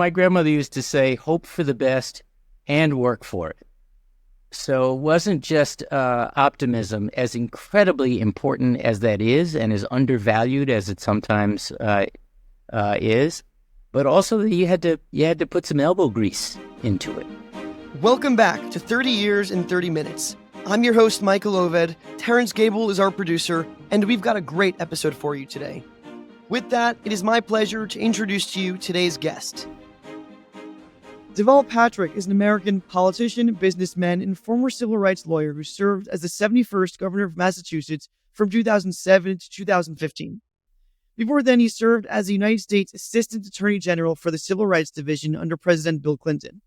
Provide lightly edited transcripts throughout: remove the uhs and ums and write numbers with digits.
My grandmother used to say, hope for the best and work for it. So it wasn't just optimism, as incredibly important as that is and as undervalued as it sometimes is, but also that you had to put some elbow grease into it. Welcome back to 30 Years in 30 Minutes. I'm your host, Michael Oved. Terrence Gable is our producer, and we've got a great episode for you today. With that, it is my pleasure to introduce to you today's guest. Deval Patrick is an American politician, businessman, and former civil rights lawyer who served as the 71st governor of Massachusetts from 2007 to 2015. Before then, he served as the United States Assistant Attorney General for the Civil Rights Division under President Bill Clinton.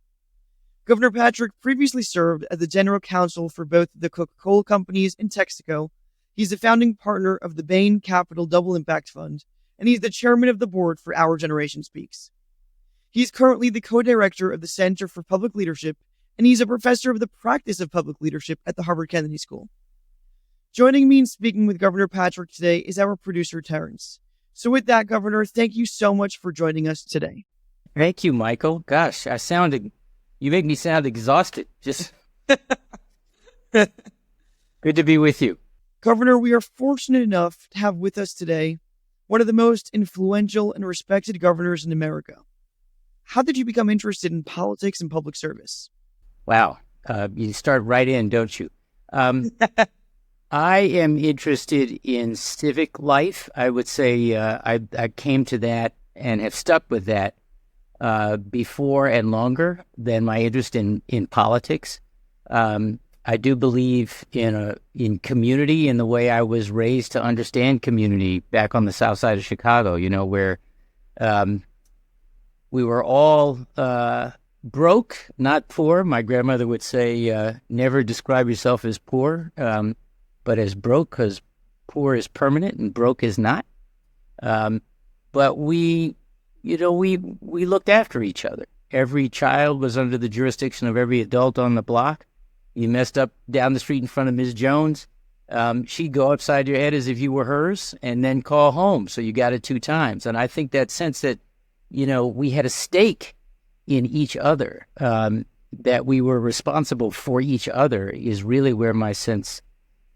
Governor Patrick previously served as the general counsel for both the Coca-Cola companies and Texaco. He's the founding partner of the Bain Capital Double Impact Fund, and he's the chairman of the board for Our Generation Speaks. He's currently the co-director of the Center for Public Leadership, and he's a professor of the practice of public leadership at the Harvard Kennedy School. Joining me in speaking with Governor Patrick today is our producer, Terrence. So with that, Governor, thank you so much for joining us today. Thank you, Michael. Gosh, you make me sound exhausted. Just good to be with you. Governor, we are fortunate enough to have with us today one of the most influential and respected governors in America. How did you become interested in politics and public service? Wow. You start right in, don't you? I am interested in civic life. I would say I came to that and have stuck with that before and longer than my interest in politics. I do believe in community in the way I was raised to understand community back on the south side of Chicago, where we were all broke, not poor. My grandmother would say, never describe yourself as poor, but as broke, because poor is permanent and broke is not. But we looked after each other. Every child was under the jurisdiction of every adult on the block. You messed up down the street in front of Ms. Jones, she'd go upside your head as if you were hers and then call home. So you got it 2 times. And I think that sense that, we had a stake in each other, that we were responsible for each other is really where my sense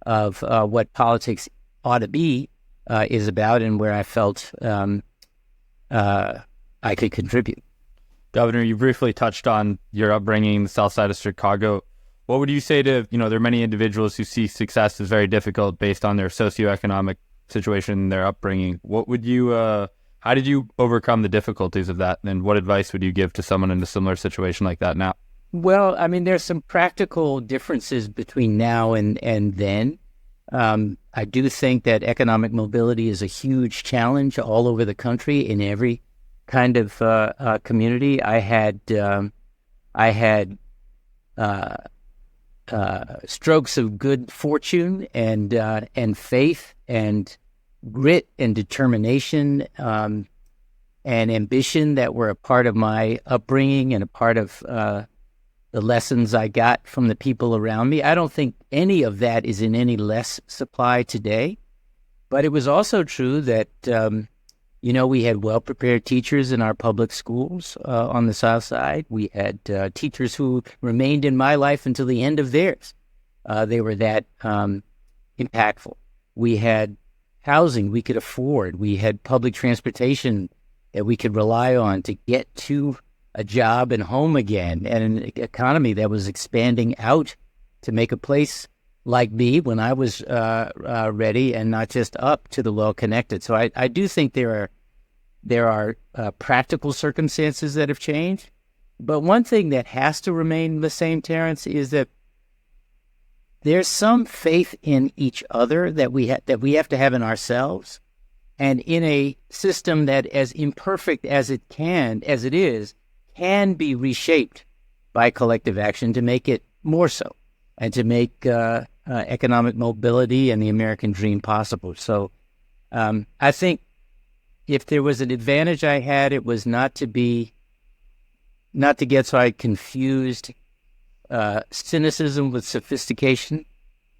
of what politics ought to be is about, and where I felt I could contribute. Governor, you briefly touched on your upbringing, the south side of Chicago. What would you say to, there are many individuals who see success as very difficult based on their socio-economic situation, their upbringing. How did you overcome the difficulties of that? And what advice would you give to someone in a similar situation like that now? Well, there's some practical differences between now and then. I do think that economic mobility is a huge challenge all over the country in every kind of community. I had strokes of good fortune and faith and grit and determination and ambition that were a part of my upbringing and a part of the lessons I got from the people around me. I don't think any of that is in any less supply today. But it was also true that, we had well-prepared teachers in our public schools on the South Side. We had teachers who remained in my life until the end of theirs. They were that impactful. We had housing we could afford. We had public transportation that we could rely on to get to a job and home again, and an economy that was expanding out to make a place like me when I was ready, and not just up to the well-connected. So I do think there are practical circumstances that have changed. But one thing that has to remain the same, Terrence, is that there's some faith in each other that we have to have in ourselves, and in a system that, as imperfect as it is, can be reshaped by collective action to make it more so, and to make economic mobility and the American dream possible. So I think if there was an advantage I had, it was not to get so I confused cynicism with sophistication.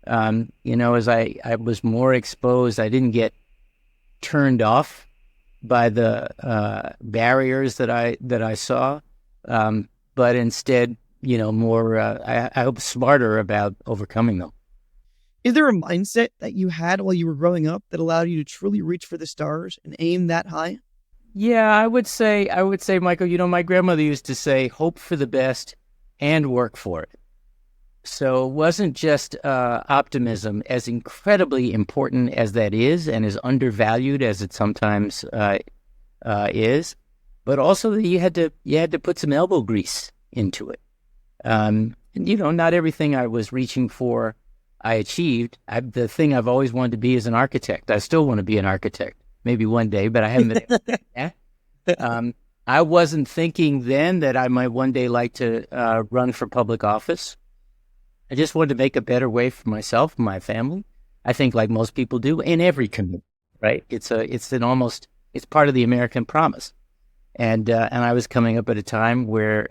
As I was more exposed, I didn't get turned off by the barriers that I saw, but instead, more I hope smarter about overcoming them. Is there a mindset that you had while you were growing up that allowed you to truly reach for the stars and aim that high? Yeah, I would say, Michael, my grandmother used to say, hope for the best and work for it. So it wasn't just optimism, as incredibly important as that is and as undervalued as it sometimes is, but also that you had to put some elbow grease into it. Not everything I was reaching for I achieved. The thing I've always wanted to be is an architect. I still want to be an architect, maybe one day, but I haven't been able to do that. I wasn't thinking then that I might one day like to run for public office. I just wanted to make a better way for myself and my family. I think like most people do in every community, right? It's part of the American promise. And I was coming up at a time where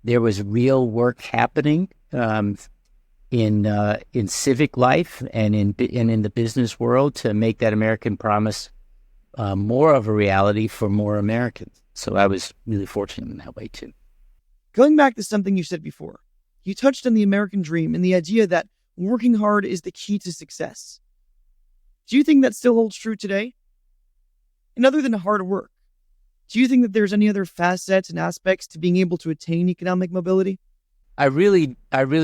there was real work happening in civic life and in the business world to make that American promise more of a reality for more Americans. So I was really fortunate in that way too. Going back to something you said before, you touched on the American dream and the idea that working hard is the key to success. Do you think that still holds true today? And other than hard work, do you think that there's any other facets and aspects to being able to attain economic mobility? I really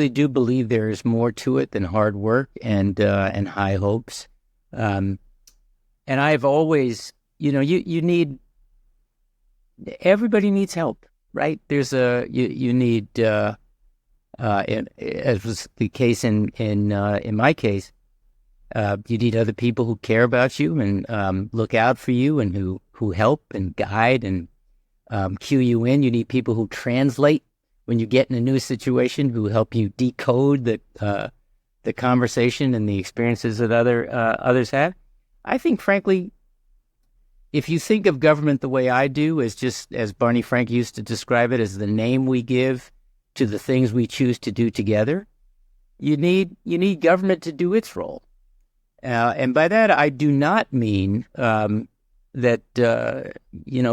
do believe there is more to it than hard work and high hopes. And I've always, everybody needs help, right? You need, as was the case in my case, you need other people who care about you and look out for you and who help and guide and cue you in. You need people who translate when you get in a new situation, who help you decode the conversation and the experiences that others have. I think, frankly, if you think of government the way I do, as Barney Frank used to describe it, as the name we give to the things we choose to do together, you need government to do its role. And by that, I do not mean that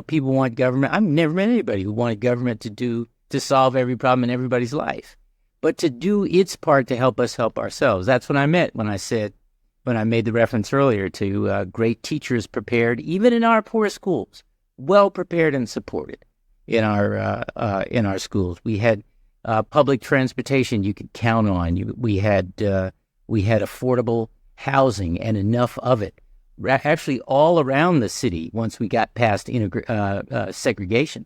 people want government. I've never met anybody who wanted government to solve every problem in everybody's life, but to do its part to help us help ourselves. That's what I meant when I made the reference earlier to great teachers prepared, even in our poor schools, well prepared and supported in our schools. We had public transportation you could count on. We had affordable housing and enough of it, actually all around the city once we got past segregation.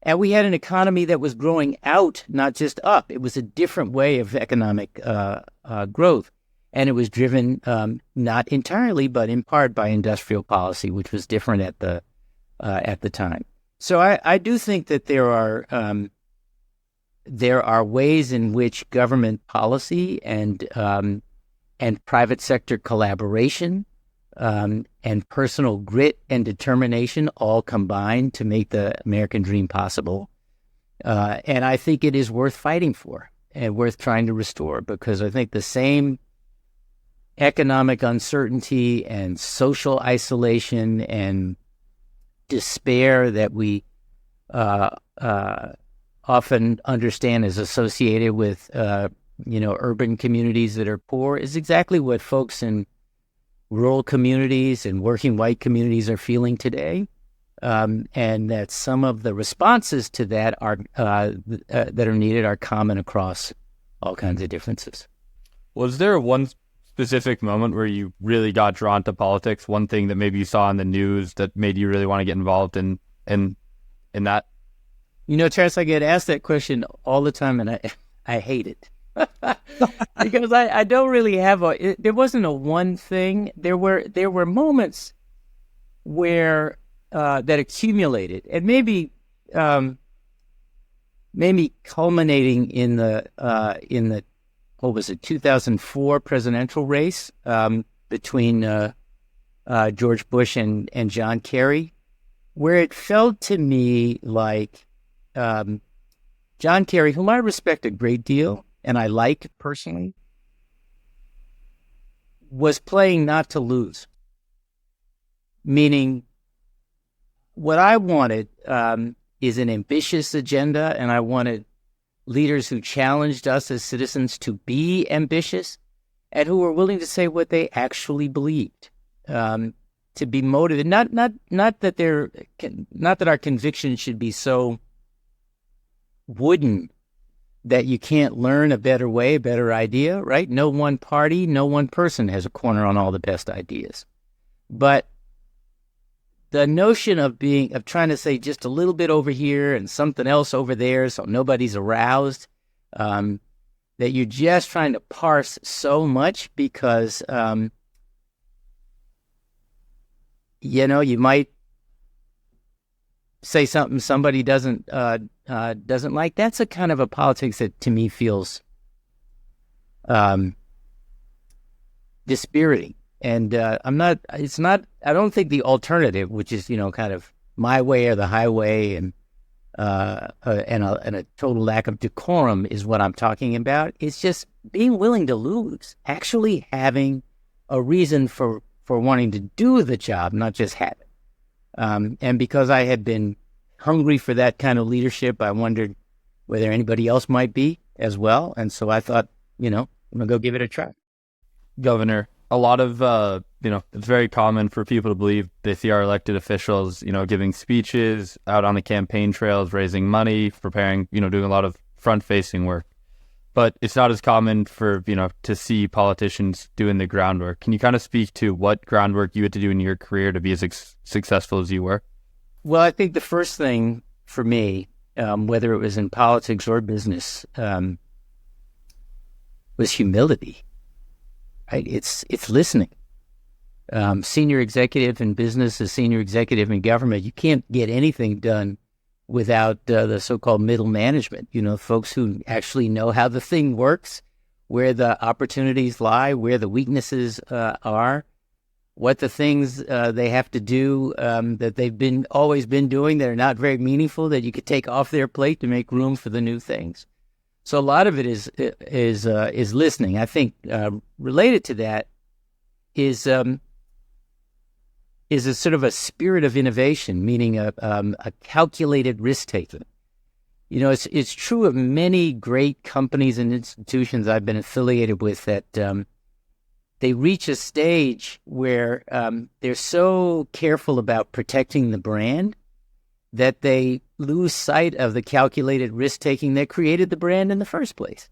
And we had an economy that was growing out, not just up. It was a different way of economic growth. And it was driven not entirely, but in part by industrial policy, which was different at the time. So I do think that there are ways in which government policy and private sector collaboration and personal grit and determination all combine to make the American dream possible. And I think it is worth fighting for and worth trying to restore, because I think the same economic uncertainty and social isolation and despair that we often understand is associated with urban communities that are poor is exactly what folks in rural communities and working white communities are feeling today, and that some of the responses to that that are needed are common across all kinds of differences. Was there one specific moment where you really got drawn to politics? One thing that maybe you saw in the news that made you really want to get involved in that? Terrence, I get asked that question all the time, and I hate it. Because I don't really have there wasn't a one thing. There were moments where that accumulated, and maybe culminating in the what was it, 2004 presidential race between George Bush and John Kerry, where it felt to me like John Kerry, whom I respect a great deal and I like personally, was playing not to lose. meaning what I wanted is an ambitious agenda, and I wanted leaders who challenged us as citizens to be ambitious and who were willing to say what they actually believed, to be motivated. Not that our convictions should be so wooden that you can't learn a better way, a better idea, right? No one party, no one person has a corner on all the best ideas. But the notion of trying to say just a little bit over here and something else over there so nobody's aroused, that you're just trying to parse so much because, you might say something somebody doesn't like. That's a kind of a politics that to me feels dispiriting. And I don't think the alternative, which is, kind of my way or the highway and a total lack of decorum is what I'm talking about. It's just being willing to lose, actually having a reason for wanting to do the job, not just have it. And because I had been hungry for that kind of leadership, I wondered whether anybody else might be as well. And so I thought, I'm going to go give it a try. Governor, a lot of, it's very common for people to believe they see our elected officials, giving speeches out on the campaign trails, raising money, preparing, doing a lot of front-facing work. But it's not as common for, to see politicians doing the groundwork. Can you kind of speak to what groundwork you had to do in your career to be as successful as you were? Well, I think the first thing for me, whether it was in politics or business, was humility. Right? It's listening. Senior executive in business, a senior executive in government, you can't get anything done without the so-called middle management, folks who actually know how the thing works, where the opportunities lie, where the weaknesses are, what the things they have to do that they've always been doing that are not very meaningful that you could take off their plate to make room for the new things. So a lot of it is listening. I think related to that is a sort of a spirit of innovation, meaning a calculated risk taking. It's true of many great companies and institutions I've been affiliated with that they reach a stage where they're so careful about protecting the brand that they lose sight of the calculated risk-taking that created the brand in the first place.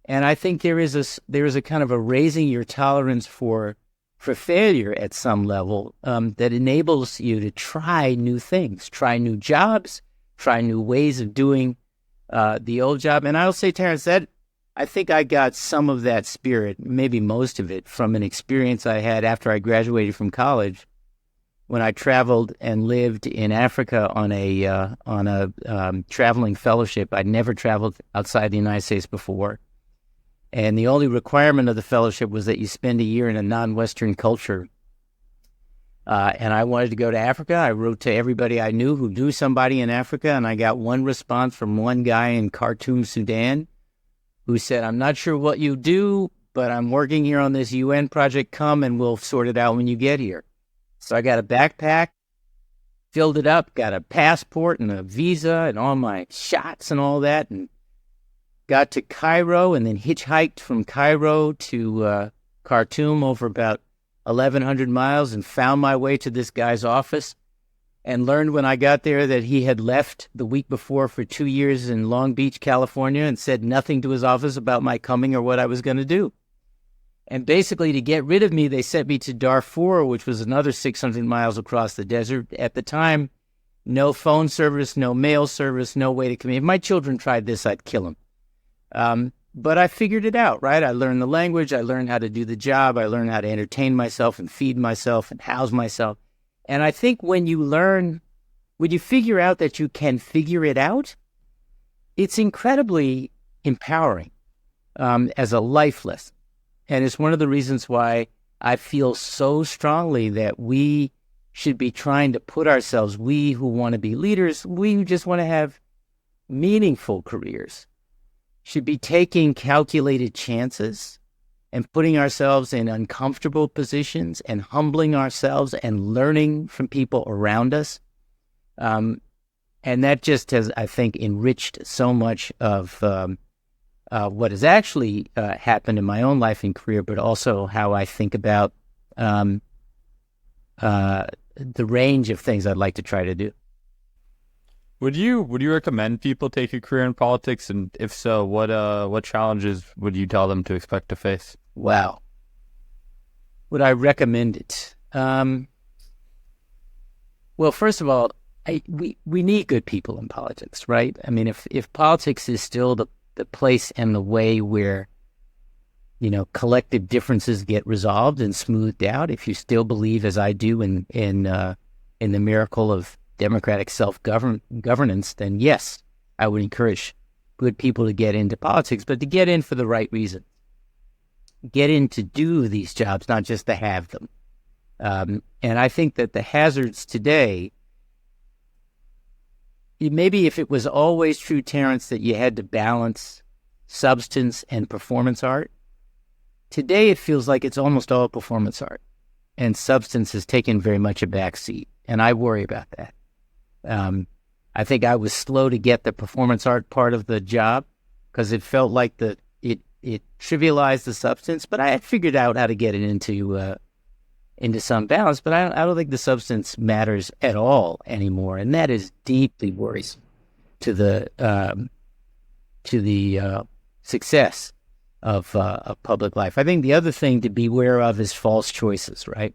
And I think there is a kind of a raising your tolerance for failure at some level that enables you to try new things, try new jobs, try new ways of doing the old job. And I'll say, Terrence, that I think I got some of that spirit, maybe most of it, from an experience I had after I graduated from college, when I traveled and lived in Africa on a traveling fellowship. I'd never traveled outside the United States before. And the only requirement of the fellowship was that you spend a year in a non-Western culture. And I wanted to go to Africa. I wrote to everybody I knew who knew somebody in Africa, and I got one response from one guy in Khartoum, Sudan, who said, "I'm not sure what you do, but I'm working here on this UN project. Come and we'll sort it out when you get here." So I got a backpack, filled it up, got a passport and a visa and all my shots and all that, and got to Cairo, and then hitchhiked from Cairo to Khartoum over about 1,100 miles and found my way to this guy's office and learned when I got there that he had left the week before for 2 years in Long Beach, California, and said nothing to his office about my coming or what I was going to do. And basically, to get rid of me, they sent me to Darfur, which was another 600 miles across the desert. At the time, no phone service, no mail service, no way to communicate. If my children tried this, I'd kill them. But I figured it out, right? I learned the language. I learned how to do the job. I learned how to entertain myself and feed myself and house myself. And I think when you figure out that you can figure it out, it's incredibly empowering as a life lesson. And it's one of the reasons why I feel so strongly that we should be trying to put ourselves, we who want to be leaders, we who just want to have meaningful careers, should be taking calculated chances and putting ourselves in uncomfortable positions and humbling ourselves and learning from people around us. And that just has, I think, enriched so much of what has actually happened in my own life and career, but also how I think about the range of things I'd like to try to do. Would you recommend people take a career in politics? And if so, what challenges would you tell them to expect to face? Wow. Would I recommend it? Well, first of all, we need good people in politics, right? I mean, if politics is still the place and the way where, collective differences get resolved and smoothed out, if you still believe, as I do, in the miracle of democratic self-governance, then yes, I would encourage good people to get into politics, but to get in for the right reason. Get in to do these jobs, not just to have them. And I think that the hazards today, maybe if it was always true, Terrence, that you had to balance substance and performance art, today it feels like it's almost all performance art, and substance has taken very much a back seat, and I worry about that. I think I was slow to get the performance art part of the job because it felt like it trivialized the substance, but I had figured out how to get it into some balance. But I don't think the substance matters at all anymore, and that is deeply worrisome to the success of public life. I think the other thing to beware of is false choices, right?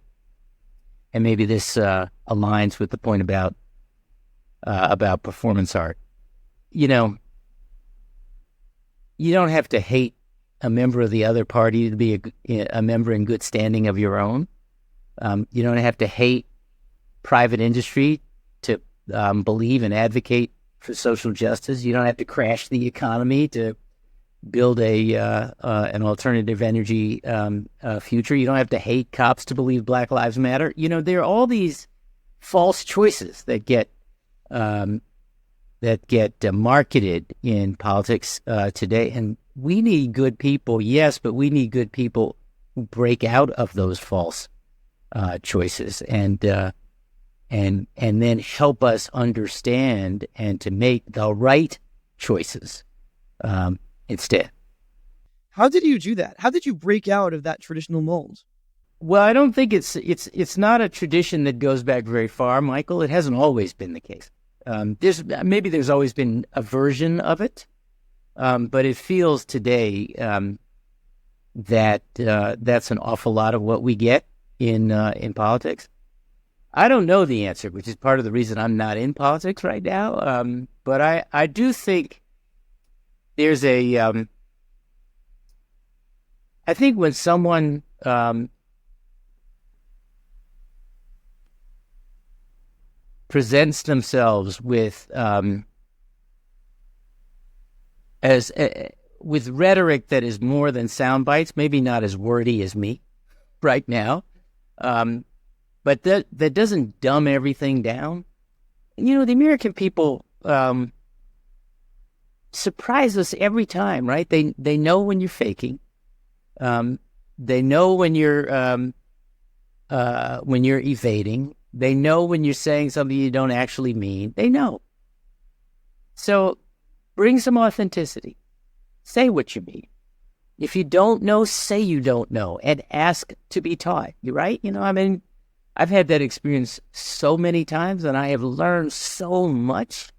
And maybe this aligns with the point about performance art. You don't have to hate a member of the other party to be a member in good standing of your own. You don't have to hate private industry to believe and advocate for social justice. You don't have to crash the economy to build an alternative energy future. You don't have to hate cops to believe Black Lives Matter. There are all these false choices that get marketed in politics today, and we need good people, yes, but we need good people who break out of those false choices and then help us understand and to make the right choices instead. How did you do that? How did you break out of that traditional mold? Well, I don't think it's not a tradition that goes back very far, Michael. It hasn't always been the case. There's always been a version of it, but it feels today that that's an awful lot of what we get in politics. I don't know the answer, which is part of the reason I'm not in politics right now. But I do think there's I think when someone presents themselves with with rhetoric that is more than sound bites, maybe not as wordy as me right now, but that doesn't dumb everything down. The American people surprise us every time, right? They know when you're faking. They know when you're evading. They know when you're saying something you don't actually mean. They know. So bring some authenticity. Say what you mean. If you don't know, say you don't know and ask to be taught. You're right. I've had that experience so many times, and I have learned so much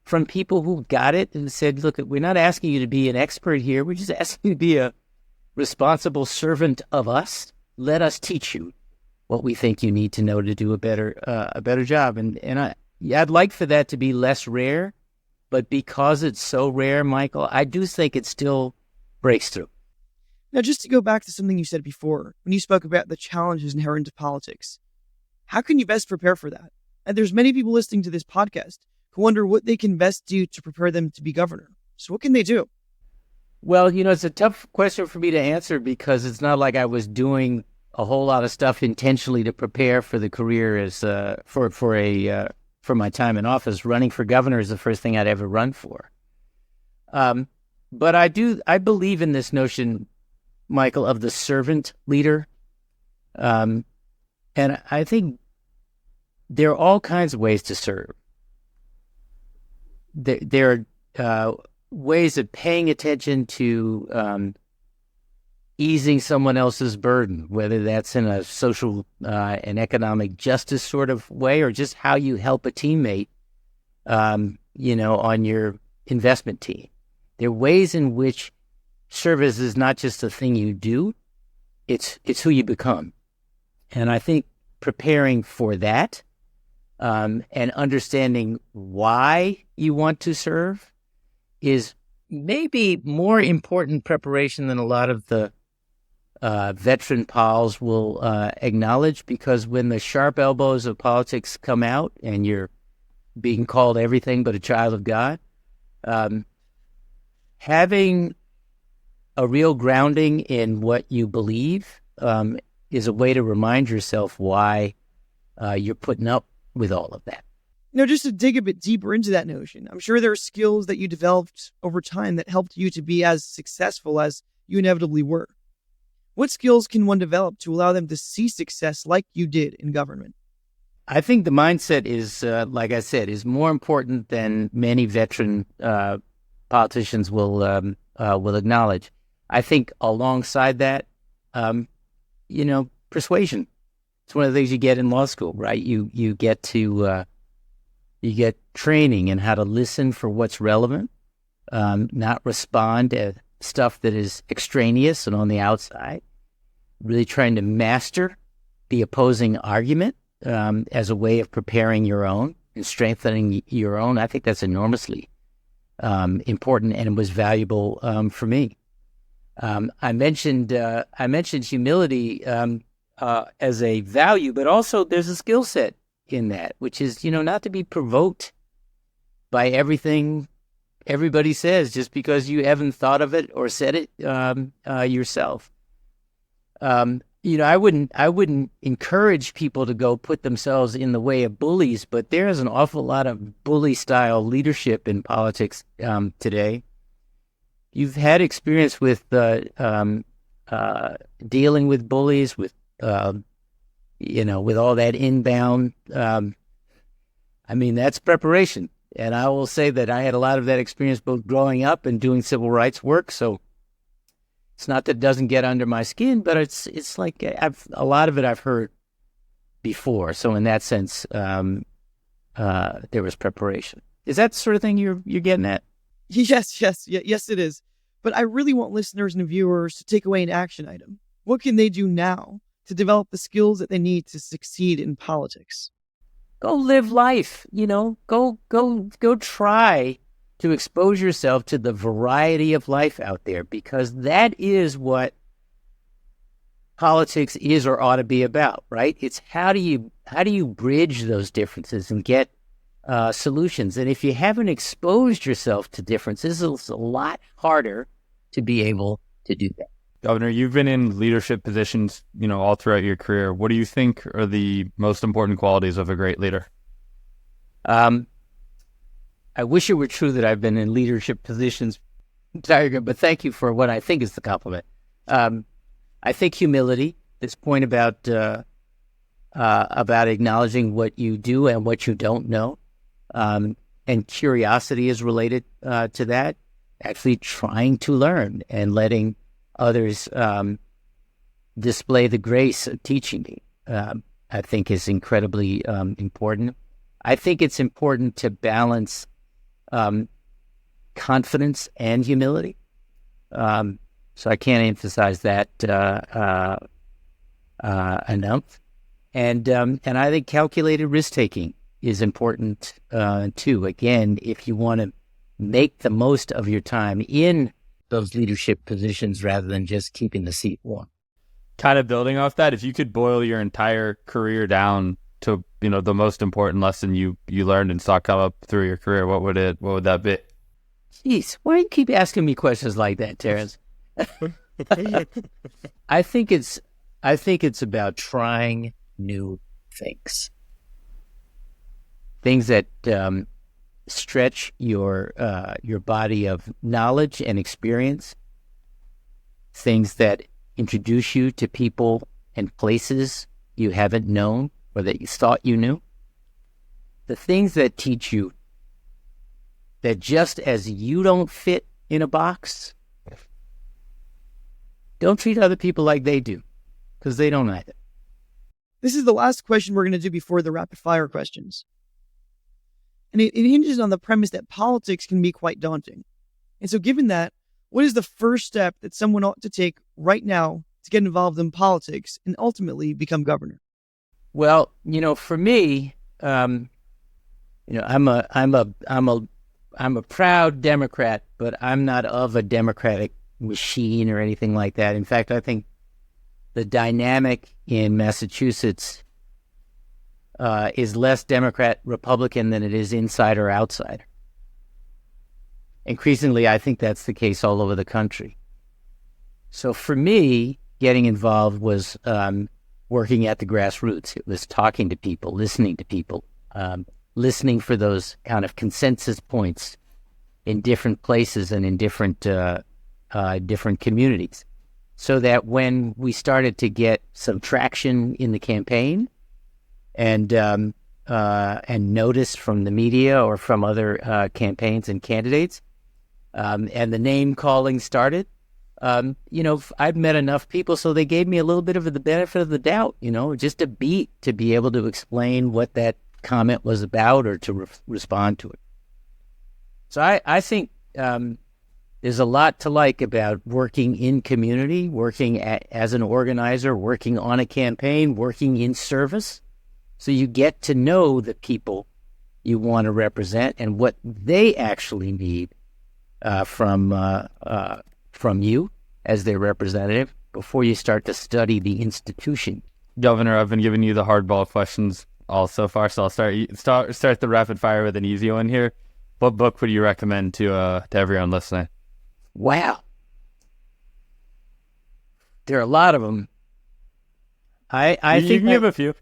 from people who got it and said, look, we're not asking you to be an expert here. We're just asking you to be a responsible servant of us. Let us teach you what we think you need to know to do a better job. And I'd like for that to be less rare, but because it's so rare, Michael, I do think it still breaks through. Now, just to go back to something you said before, when you spoke about the challenges inherent to politics, how can you best prepare for that? And there's many people listening to this podcast who wonder what they can best do to prepare them to be governor. So what can they do? Well, it's a tough question for me to answer because it's not like I was doing a whole lot of stuff intentionally to prepare for the career as for my time in office. Running for governor is the first thing I'd ever run for. But I believe in this notion Michael, of the servant leader. And I think there are all kinds of ways to serve. There are ways of paying attention to easing someone else's burden, whether that's in a social and economic justice sort of way, or just how you help a teammate, on your investment team. There are ways in which service is not just a thing you do, it's who you become. And I think preparing for that and understanding why you want to serve is maybe more important preparation than a lot of the veteran pals will acknowledge, because when the sharp elbows of politics come out and you're being called everything but a child of God, having a real grounding in what you believe is a way to remind yourself why you're putting up with all of that. Just to dig a bit deeper into that notion, I'm sure there are skills that you developed over time that helped you to be as successful as you inevitably were. What skills can one develop to allow them to see success like you did in government? I think the mindset is, like I said, is more important than many veteran politicians will acknowledge. I think alongside that, persuasion. It's one of the things you get in law school, right? You get to you get training in how to listen for what's relevant, not respond to stuff that is extraneous and on the outside. Really trying to master the opposing argument as a way of preparing your own and strengthening your own. I think that's enormously important, and it was valuable for me. I mentioned humility as a value, but also there's a skill set in that, which is, not to be provoked by everything everybody says just because you haven't thought of it or said it yourself. I wouldn't encourage people to go put themselves in the way of bullies, but there is an awful lot of bully-style leadership in politics today. You've had experience with dealing with bullies, with with all that inbound. That's preparation. And I will say that I had a lot of that experience both growing up and doing civil rights work. So it's not that it doesn't get under my skin, but it's like a lot of it I've heard before. So in that sense, there was preparation. Is that the sort of thing you're getting at? Yes, it is. But I really want listeners and viewers to take away an action item. What can they do now to develop the skills that they need to succeed in politics? Go live life, go try to expose yourself to the variety of life out there, because that is what politics is or ought to be about, right? It's how do you bridge those differences and get solutions? And if you haven't exposed yourself to differences, it's a lot harder to be able to do that. Governor, you've been in leadership positions, all throughout your career. What do you think are the most important qualities of a great leader? I wish it were true that I've been in leadership positions, but thank you for what I think is the compliment. I think humility, this point about acknowledging what you do and what you don't know, and curiosity is related to that, actually trying to learn and letting others display the grace of teaching me, I think is incredibly important. I think it's important to balance confidence and humility. So I can't emphasize that enough. And I think calculated risk-taking is important too. Again, if you want to make the most of your time in those leadership positions rather than just keeping the seat warm. Kind of building off that, if you could boil your entire career down to the most important lesson you learned and saw come up through your career, what would that be? Jeez, why do you keep asking me questions like that, Terrence? I think it's about trying new things that stretch your body of knowledge and experience, things that introduce you to people and places you haven't known or that you thought you knew. The things that teach you that just as you don't fit in a box, don't treat other people like they do, because they don't either. This is the last question we're going to do before the rapid fire questions. And it hinges on the premise that politics can be quite daunting. And so given that, what is the first step that someone ought to take right now to get involved in politics and ultimately become governor? Well, for me, I'm a proud Democrat, but I'm not of a Democratic machine or anything like that. In fact, I think the dynamic in Massachusetts is less Democrat-Republican than it is inside or outside. Increasingly, I think that's the case all over the country. So for me, getting involved was working at the grassroots. It was talking to people, listening to people, listening for those kind of consensus points in different places and in different communities, so that when we started to get some traction in the campaign and notice from the media or from other campaigns and candidates, and the name calling started, I'd met enough people, so they gave me a little bit of the benefit of the doubt, just a beat to be able to explain what that comment was about or to respond to it. So I think there's a lot to like about working in community, working as an organizer, working on a campaign, working in service. So you get to know the people you want to represent and what they actually need from you as their representative before you start to study the institution. Governor, I've been giving you the hardball questions all so far, so I'll start the rapid fire with an easy one here. What book would you recommend to everyone listening? Wow. There are a lot of them. I think you can give a few.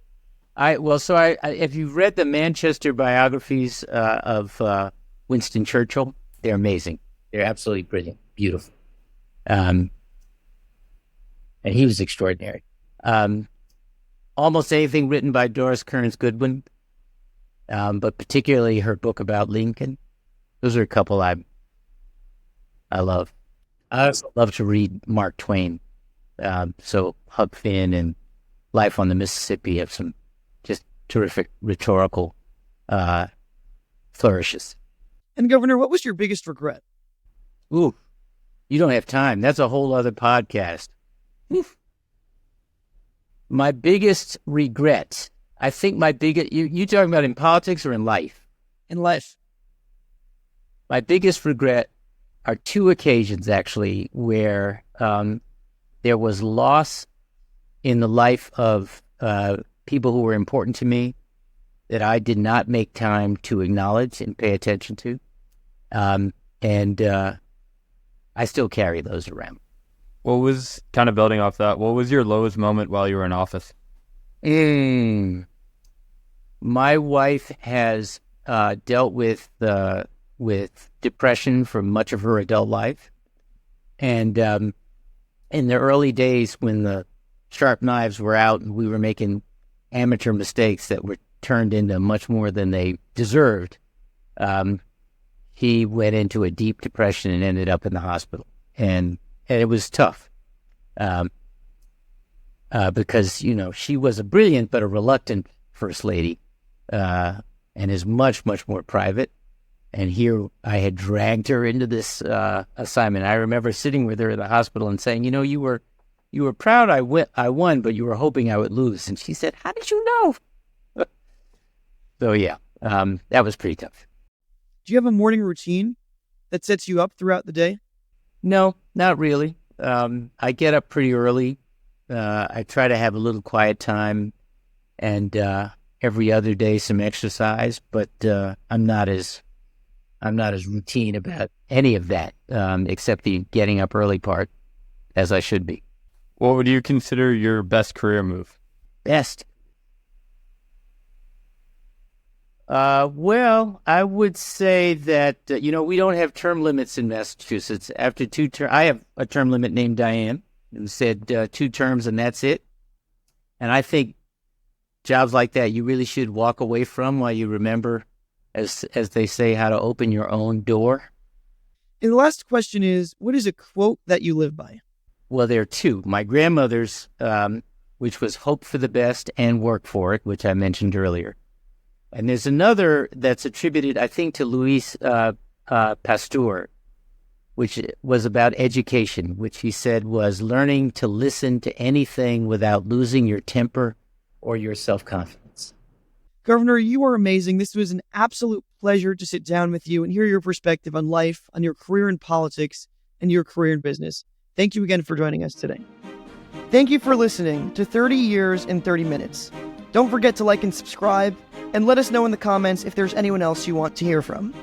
If you've read the Manchester biographies of Winston Churchill, they're amazing. They're absolutely brilliant, beautiful. And he was extraordinary. Almost anything written by Doris Kearns Goodwin, but particularly her book about Lincoln. Those are a couple I love. I also love to read Mark Twain. So Huck Finn and Life on the Mississippi have some just terrific rhetorical flourishes. And Governor, what was your biggest regret? Ooh, you don't have time. That's a whole other podcast. My biggest regret, I think you talking about in politics or in life? In life. My biggest regret are two occasions, actually, where there was loss in the life of people who were important to me that I did not make time to acknowledge and pay attention to. And I still carry those around. What was, kind of building off that, what was your lowest moment while you were in office? My wife has dealt with depression for much of her adult life. And in the early days when the sharp knives were out and we were making amateur mistakes that were turned into much more than they deserved, he went into a deep depression and ended up in the hospital. And it was tough because, she was a brilliant but a reluctant first lady and is much, much more private. And here I had dragged her into this assignment. I remember sitting with her in the hospital and saying, you were proud I won, but you were hoping I would lose. And she said, how did you know? So, yeah, that was pretty tough. Do you have a morning routine that sets you up throughout the day? No, not really. I get up pretty early. I try to have a little quiet time and every other day some exercise, but I'm not as routine about any of that, except the getting up early part, as I should be. What would you consider your best career move? Best? Well, I would say that, we don't have term limits in Massachusetts. After 2 terms, I have a term limit named Diane, who said 2 terms and that's it. And I think jobs like that you really should walk away from while you remember, as they say, how to open your own door. And the last question is, what is a quote that you live by? Well, there are 2. My grandmother's, which was hope for the best and work for it, which I mentioned earlier. And there's another that's attributed, I think, to Louis Pasteur, which was about education, which he said was learning to listen to anything without losing your temper or your self-confidence. Governor, you are amazing. This was an absolute pleasure to sit down with you and hear your perspective on life, on your career in politics, and your career in business. Thank you again for joining us today. Thank you for listening to 30 Years in 30 Minutes. Don't forget to like and subscribe, and let us know in the comments if there's anyone else you want to hear from.